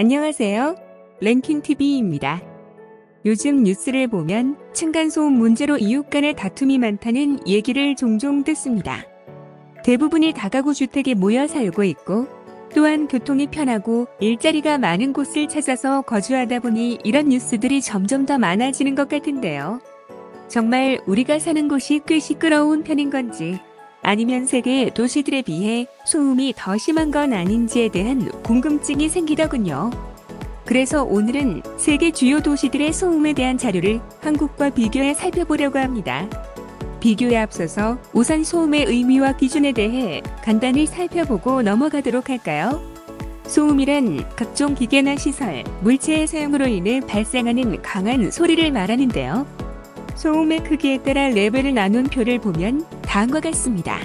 안녕하세요. 랭킹TV입니다. 요즘 뉴스를 보면 층간소음 문제로 이웃 간의 다툼이 많다는 얘기를 종종 듣습니다. 대부분이 다가구 주택에 모여 살고 있고 또한 교통이 편하고 일자리가 많은 곳을 찾아서 거주하다 보니 이런 뉴스들이 점점 더 많아지는 것 같은데요. 정말 우리가 사는 곳이 꽤 시끄러운 편인 건지 아니면 세계 도시들에 비해 소음이 더 심한 건 아닌지에 대한 궁금증이 생기더군요. 그래서 오늘은 세계 주요 도시들의 소음에 대한 자료를 한국과 비교해 살펴보려고 합니다. 비교에 앞서서 우선 소음의 의미와 기준에 대해 간단히 살펴보고 넘어가도록 할까요? 소음이란 각종 기계나 시설, 물체의 사용으로 인해 발생하는 강한 소리를 말하는데요. 소음의 크기에 따라 레벨을 나눈 표를 보면 다음과 같습니다.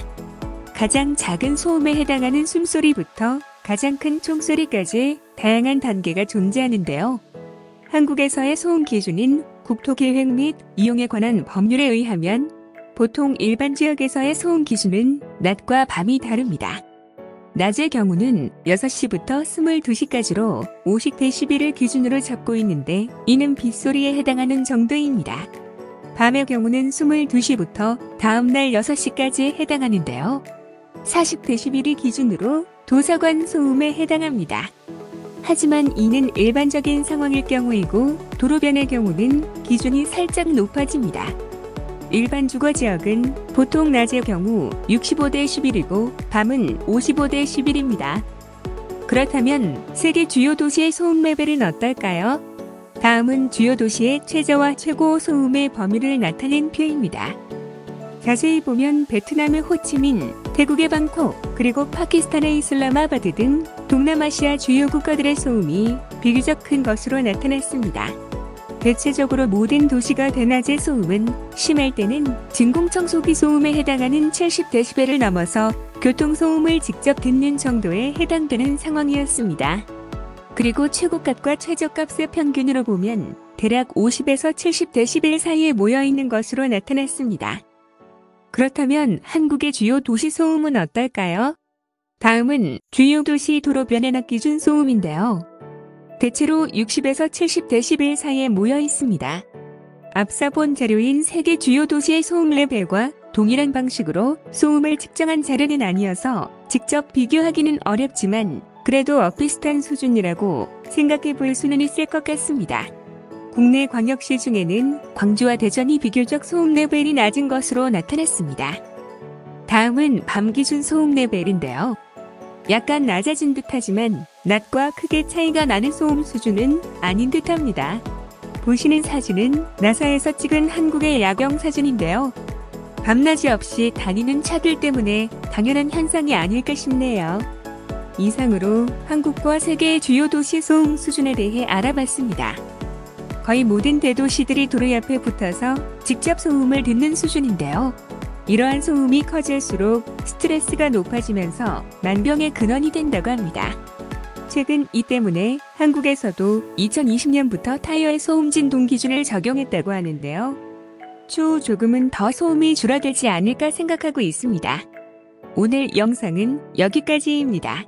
가장 작은 소음에 해당하는 숨소리부터 가장 큰 총소리까지 다양한 단계가 존재하는데요. 한국에서의 소음 기준인 국토계획 및 이용에 관한 법률에 의하면 보통 일반 지역에서의 소음 기준은 낮과 밤이 다릅니다. 낮의 경우는 6시부터 22시까지로 50dB를 기준으로 잡고 있는데 이는 빗소리에 해당하는 정도입니다. 밤의 경우는 22시부터 다음날 6시까지에 해당하는데요. 40dB를 기준으로 도서관 소음에 해당합니다. 하지만 이는 일반적인 상황일 경우이고 도로변의 경우는 기준이 살짝 높아집니다. 일반 주거지역은 보통 낮의 경우 65dB이고 밤은 55dB입니다. 그렇다면 세계 주요 도시의 소음 레벨은 어떨까요? 다음은 주요 도시의 최저와 최고 소음의 범위를 나타낸 표입니다. 자세히 보면 베트남의 호치민, 태국의 방콕, 그리고 파키스탄의 이슬람아바드 등 동남아시아 주요 국가들의 소음이 비교적 큰 것으로 나타났습니다. 대체적으로 모든 도시가 대낮의 소음은 심할 때는 진공청소기 소음에 해당하는 70dB를 넘어서 교통소음을 직접 듣는 정도에 해당되는 상황이었습니다. 그리고 최고값과 최저값의 평균으로 보면 대략 50에서 70dB 사이에 모여있는 것으로 나타났습니다. 그렇다면 한국의 주요 도시 소음은 어떨까요? 다음은 주요 도시 도로변의 낮 기준 소음인데요. 대체로 60에서 70dB 사이에 모여 있습니다. 앞서 본 자료인 세계 주요 도시의 소음 레벨과 동일한 방식으로 소음을 측정한 자료는 아니어서 직접 비교하기는 어렵지만 그래도 비슷한 수준이라고 생각해 볼 수는 있을 것 같습니다. 국내 광역시 중에는 광주와 대전이 비교적 소음 레벨이 낮은 것으로 나타났습니다. 다음은 밤 기준 소음 레벨인데요. 약간 낮아진 듯하지만 낮과 크게 차이가 나는 소음 수준은 아닌 듯합니다. 보시는 사진은 나사에서 찍은 한국의 야경 사진인데요. 밤낮이 없이 다니는 차들 때문에 당연한 현상이 아닐까 싶네요. 이상으로 한국과 세계의 주요 도시 소음 수준에 대해 알아봤습니다. 거의 모든 대도시들이 도로 옆에 붙어서 직접 소음을 듣는 수준인데요. 이러한 소음이 커질수록 스트레스가 높아지면서 만병의 근원이 된다고 합니다. 최근 이 때문에 한국에서도 2020년부터 타이어의 소음 진동 기준을 적용했다고 하는데요. 추후 조금은 더 소음이 줄어들지 않을까 생각하고 있습니다. 오늘 영상은 여기까지입니다.